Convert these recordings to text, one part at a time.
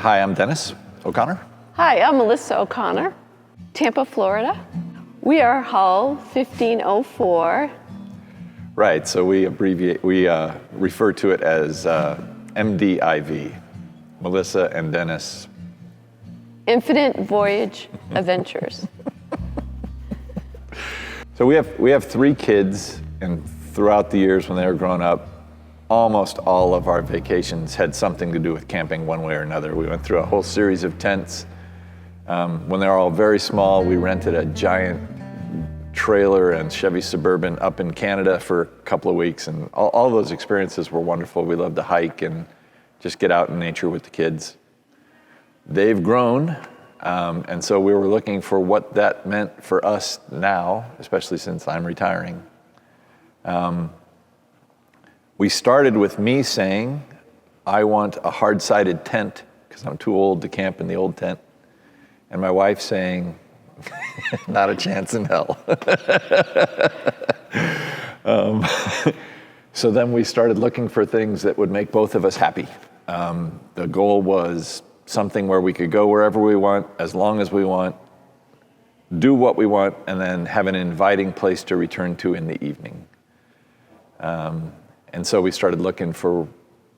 Hi, I'm Dennis O'Connor. Hi, I'm Melissa O'Connor, Tampa, Florida. We are Hull 1504. Right, so we refer to it as MDIV, Melissa and Dennis. Infinite Voyage Adventures. So we have 3 kids, and throughout the years when they were growing up, almost all of our vacations had something to do with camping one way or another. We went through a whole series of tents. When they were all very small, we rented a giant trailer and Chevy Suburban up in Canada for a couple of weeks, and all those experiences were wonderful. We loved to hike and just get out in nature with the kids. They've grown, and so we were looking for what that meant for us now, especially since I'm retiring. We started with me saying, I want a hard-sided tent because I'm too old to camp in the old tent. And my wife saying, not a chance in hell. So then we started looking for things that would make both of us happy. The goal was something where we could go wherever we want, as long as we want, do what we want, and then have an inviting place to return to in the evening. And so we started looking for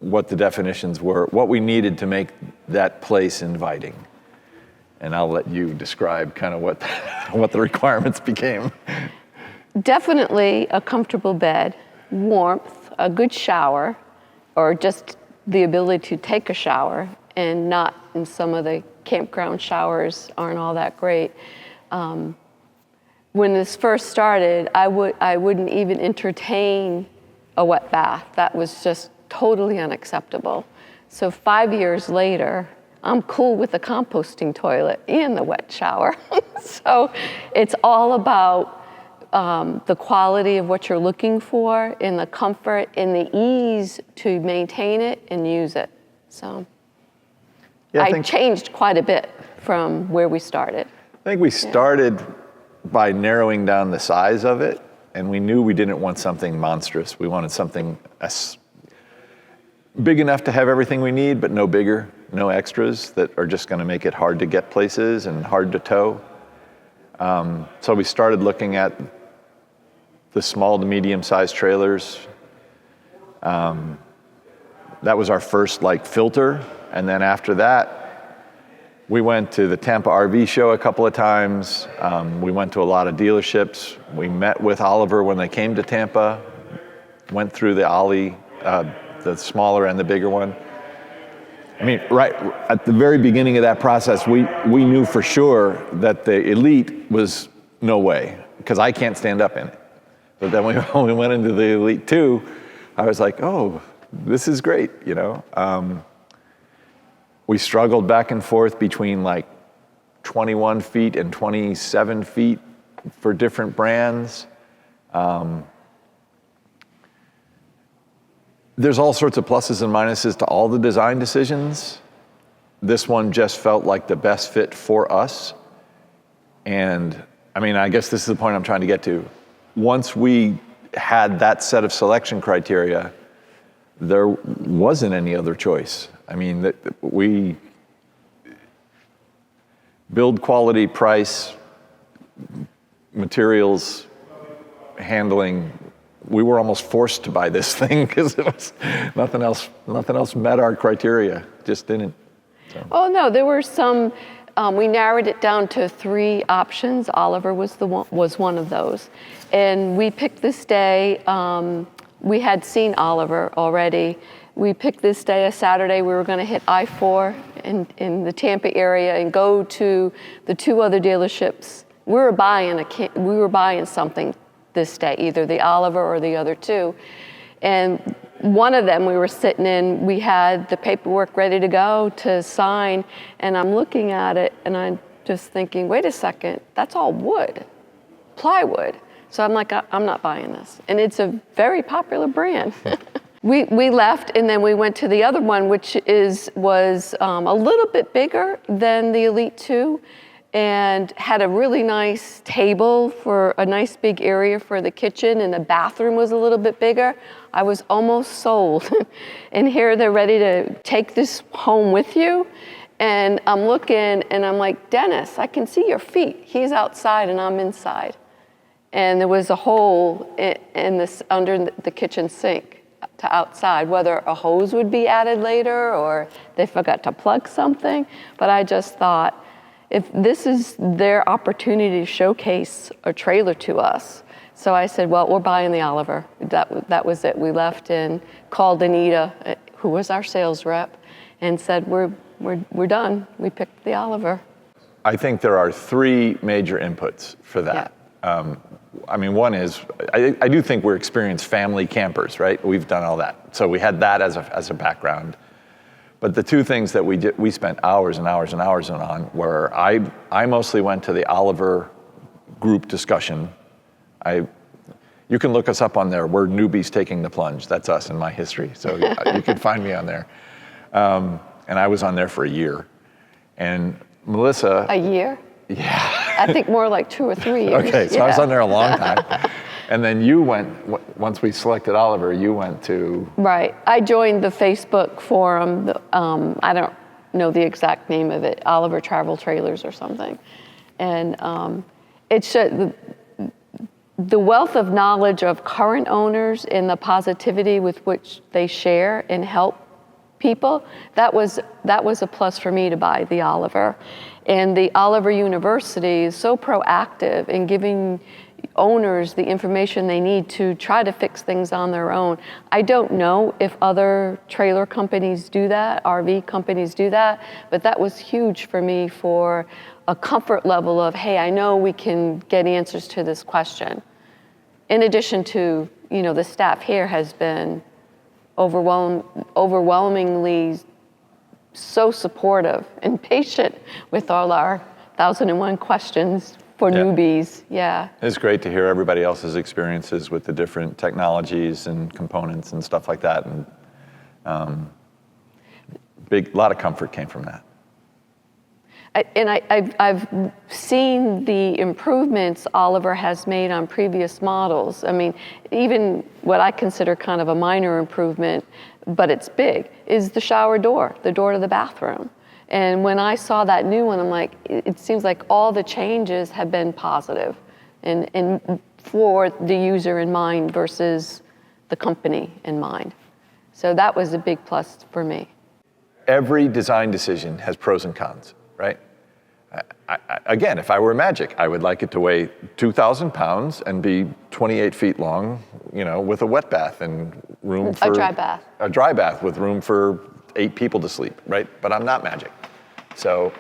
what the definitions were, what we needed to make that place inviting. And I'll let you describe kind of what the requirements became. Definitely a comfortable bed, warmth, a good shower, or just the ability to take a shower, and not in some of the campground showers aren't all that great. When this first started, I wouldn't even entertain a wet bath. That was just totally unacceptable. So 5 years later, I'm cool with the composting toilet and the wet shower. So it's all about the quality of what you're looking for, and the comfort and the ease to maintain it and use it. So yeah, I changed quite a bit from where we started. I think we started by narrowing down the size of it, and we knew we didn't want something monstrous. We wanted something big enough to have everything we need, but no bigger, no extras that are just going to make it hard to get places and hard to tow. So we started looking at the small to medium-sized trailers. That was our first filter, and then after that, we went to the Tampa RV show a couple of times. We went to a lot of dealerships. We met with Oliver when they came to Tampa, went through the Ollie, the smaller and the bigger one. I mean, right at the very beginning of that process, we knew for sure that the Elite was no way, because I can't stand up in it. But then when we went into the Elite 2, I was like, oh, this is great, you know? We struggled back and forth between 21 feet and 27 feet for different brands. There's all sorts of pluses and minuses to all the design decisions. This one just felt like the best fit for us. And I mean, I guess this is the point I'm trying to get to. Once we had that set of selection criteria, there wasn't any other choice. I mean, we build quality, price, materials, handling. We were almost forced to buy this thing because it was nothing else met our criteria. Just didn't. So. Oh no, there were some. We narrowed it down to 3 options. Oliver was one of those, and we picked this day. We had seen Oliver already. We picked this day, a Saturday. We were going to hit I-4 in the Tampa area and go to the 2 other dealerships. We were buying something this day, either the Oliver or the other 2. And one of them we were sitting in, we had the paperwork ready to go to sign, and I'm looking at it and I'm just thinking, wait a second, that's all wood, plywood. So I'm like, I'm not buying this. And it's a very popular brand. We left, and then we went to the other one, which was a little bit bigger than the Elite 2, and had a really nice table for a nice big area for the kitchen, and the bathroom was a little bit bigger. I was almost sold. And here they're ready to take this home with you. And I'm looking and I'm like, Dennis, I can see your feet. He's outside and I'm inside. And there was a hole in this under the kitchen sink to outside, whether a hose would be added later or they forgot to plug something. But I just thought, if this is their opportunity to showcase a trailer to us. So I said, well, we're buying the Oliver. That was it. We left and called Anita, who was our sales rep, and said, we're done. We picked the Oliver. I think there are three major inputs for that. Yeah. I mean, one is, I do think we're experienced family campers, right? We've done all that. So we had that as a background. But the two things that we spent hours and hours and hours on were, I mostly went to the Oliver group discussion. You can look us up on there. We're newbies taking the plunge. That's us in my history. So you can find me on there. And I was on there for a year. And Melissa. A year? Yeah. I think more like 2 or 3 years. Okay, so I was on there a long time. And then you went, once we selected Oliver, you went to? Right. I joined the Facebook forum. I don't know the exact name of it, Oliver Travel Trailers or something. And it showed the wealth of knowledge of current owners and the positivity with which they share and help people. That was a plus for me to buy the Oliver. And the Oliver University is so proactive in giving owners the information they need to try to fix things on their own. I don't know if other trailer companies do that, RV companies do that, but that was huge for me for a comfort level of, hey, I know we can get answers to this question. In addition to, the staff here has been overwhelmingly so supportive and patient with all our 1,001 questions for newbies. Yeah. It's great to hear everybody else's experiences with the different technologies and components and stuff like that. And lot of comfort came from that. I've seen the improvements Oliver has made on previous models. I mean, even what I consider kind of a minor improvement, but it's big, is the shower door, the door to the bathroom. And when I saw that new one, I'm like, it seems like all the changes have been positive and for the user in mind versus the company in mind. So that was a big plus for me. Every design decision has pros and cons, right? Again, if I were Magic, I would like it to weigh 2,000 pounds and be 28 feet long, with a wet bath and room for... A dry bath. A dry bath with room for 8 people to sleep, right? But I'm not Magic. So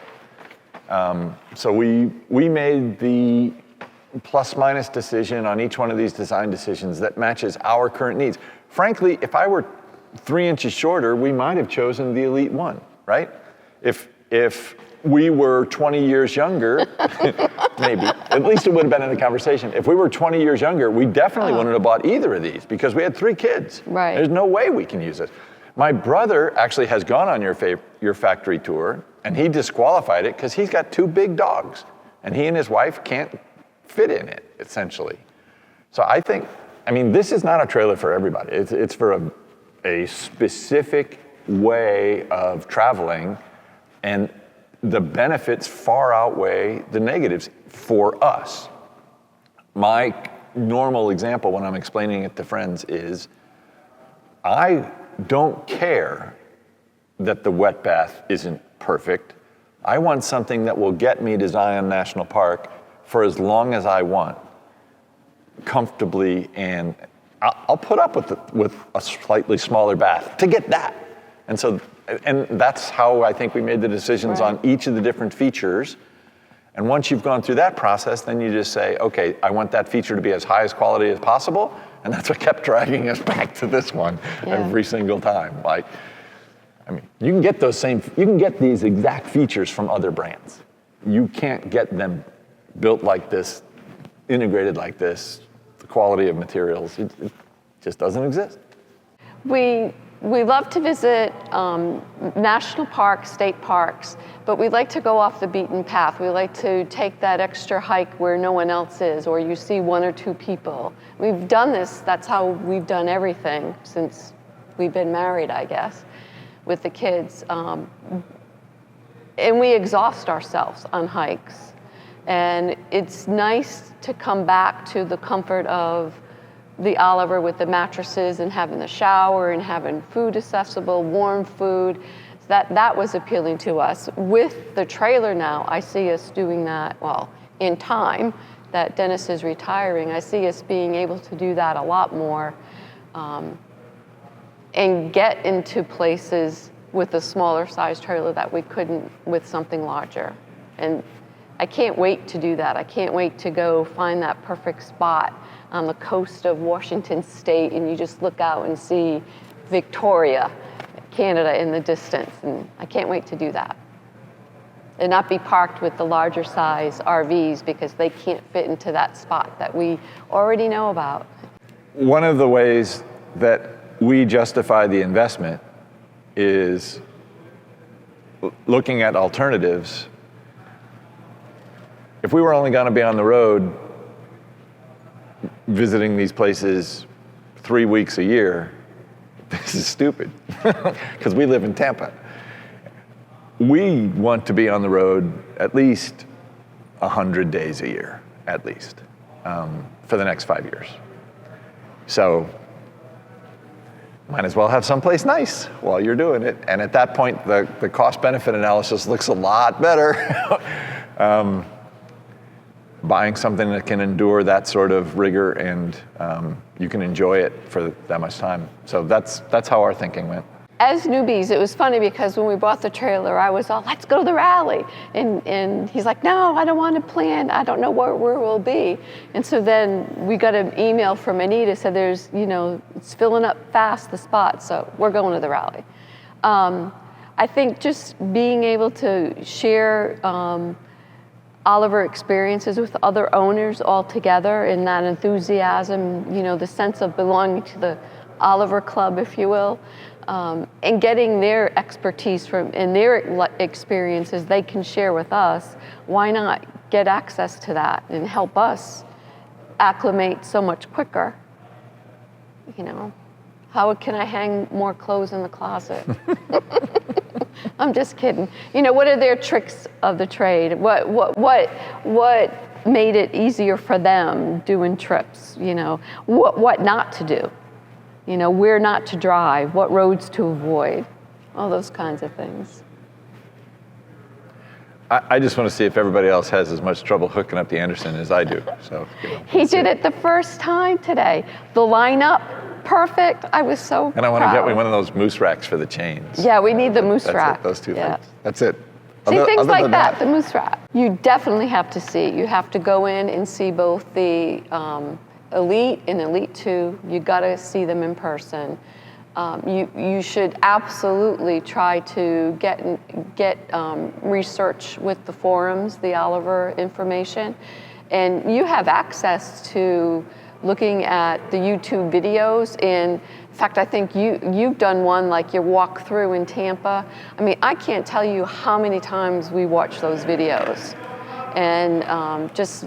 we made the plus minus decision on each one of these design decisions that matches our current needs. Frankly, if I were 3 inches shorter, we might have chosen the Elite One, right? If we were 20 years younger, maybe, at least it would have been in the conversation. If we were 20 years younger, we definitely wouldn't have bought either of these because we had 3 kids. Right. There's no way we can use this. My brother actually has gone on your factory tour, and he disqualified it because he's got 2 big dogs, and he and his wife can't fit in it, essentially. So this is not a trailer for everybody. It's for a specific way of traveling, and the benefits far outweigh the negatives for us. My normal example when I'm explaining it to friends is, I don't care that the wet bath isn't perfect. I want something that will get me to Zion National Park for as long as I want, comfortably, and I'll put up with a slightly smaller bath to get that. And that's how I think we made the decisions on each of the different features. And once you've gone through that process, then you just say, okay, I want that feature to be as high as quality as possible. And that's what kept dragging us back to this one every single time. You can get these exact features from other brands. You can't get them built like this, integrated like this, the quality of materials. It just doesn't exist. We love to visit national parks, state parks, but we like to go off the beaten path. We like to take that extra hike where no one else is, or you see 1 or 2 people. We've done this, that's how we've done everything since we've been married, I guess, with the kids. and we exhaust ourselves on hikes. And it's nice to come back to the comfort of the Oliver with the mattresses and having the shower and having food accessible, warm food. That was appealing to us. With the trailer now, I see us doing that, well, in time that Dennis is retiring, I see us being able to do that a lot more, and get into places with a smaller size trailer that we couldn't with something larger. And I can't wait to do that. I can't wait to go find that perfect spot on the coast of Washington State, and you just look out and see Victoria, Canada in the distance, and I can't wait to do that. And not be parked with the larger size RVs because they can't fit into that spot that we already know about. One of the ways that we justify the investment is looking at alternatives. If we were only going to be on the road visiting these places 3 weeks a year, this is stupid, because we live in Tampa. We want to be on the road at least 100 days a year, at least, for the next 5 years. So might as well have someplace nice while you're doing it. And at that point, the cost-benefit analysis looks a lot better. Buying something that can endure that sort of rigor, and you can enjoy it for that much time. So that's how our thinking went. As newbies, it was funny because when we bought the trailer, I was all, let's go to the rally. And he's like, no, I don't want to plan. I don't know where we'll be. And so then we got an email from Anita, said there's, it's filling up fast, the spot, so we're going to the rally. I think just being able to share Oliver experiences with other owners all together, and that enthusiasm, the sense of belonging to the Oliver Club, if you will, and getting their expertise and their experiences they can share with us. Why not get access to that and help us acclimate so much quicker? How can I hang more clothes in the closet? I'm just kidding. What are their tricks of the trade? What made it easier for them doing trips? What not to do? Where not to drive, what roads to avoid, all those kinds of things. I just want to see if everybody else has as much trouble hooking up the Anderson as I do. So he did it the first time today. The lineup, perfect. I was so And I want proud. to get me one of those moose racks for the chains. Yeah, we need the moose That's rack. it, those two Yeah. things. That's it. See, things like that, the moose rack. You definitely have to see. You have to go in and see both the Elite and Elite 2. You got to see them in person. You should absolutely try to get research with the forums, the Oliver information, and you have access to looking at the YouTube videos. And in fact, I think you've done one like your walkthrough in Tampa. I mean, I can't tell you how many times we watch those videos, and just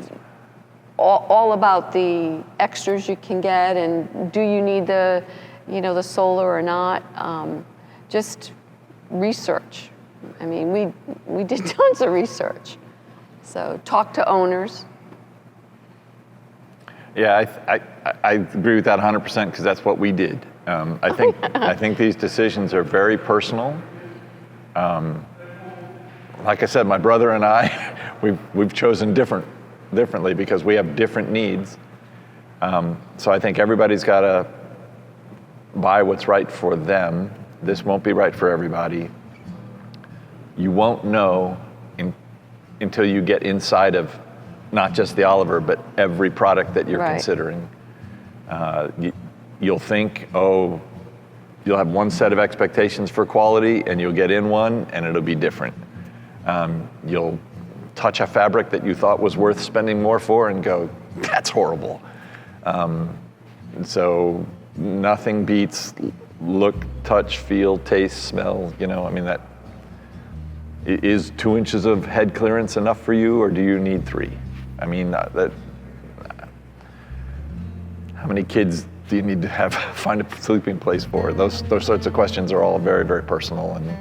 all about the extras you can get, and do you need the solar or not? Just research. I mean, we did tons of research. So talk to owners. Yeah, I agree with that 100% because that's what we did. I think these decisions are very personal. Like I said, my brother and I, we've chosen differently because we have different needs. So I think everybody's got to buy what's right for them. This won't be right for everybody. You won't know until you get inside of not just the Oliver, but every product that you're considering. You'll think, you'll have one set of expectations for quality, and you'll get in one, and it'll be different. You'll touch a fabric that you thought was worth spending more for and go, that's horrible. So nothing beats look, touch, feel, taste, smell. That is 2 inches of head clearance enough for you, or do you need 3? I mean, how many kids do you need to find a sleeping place for? Those sorts of questions are all very, very personal, and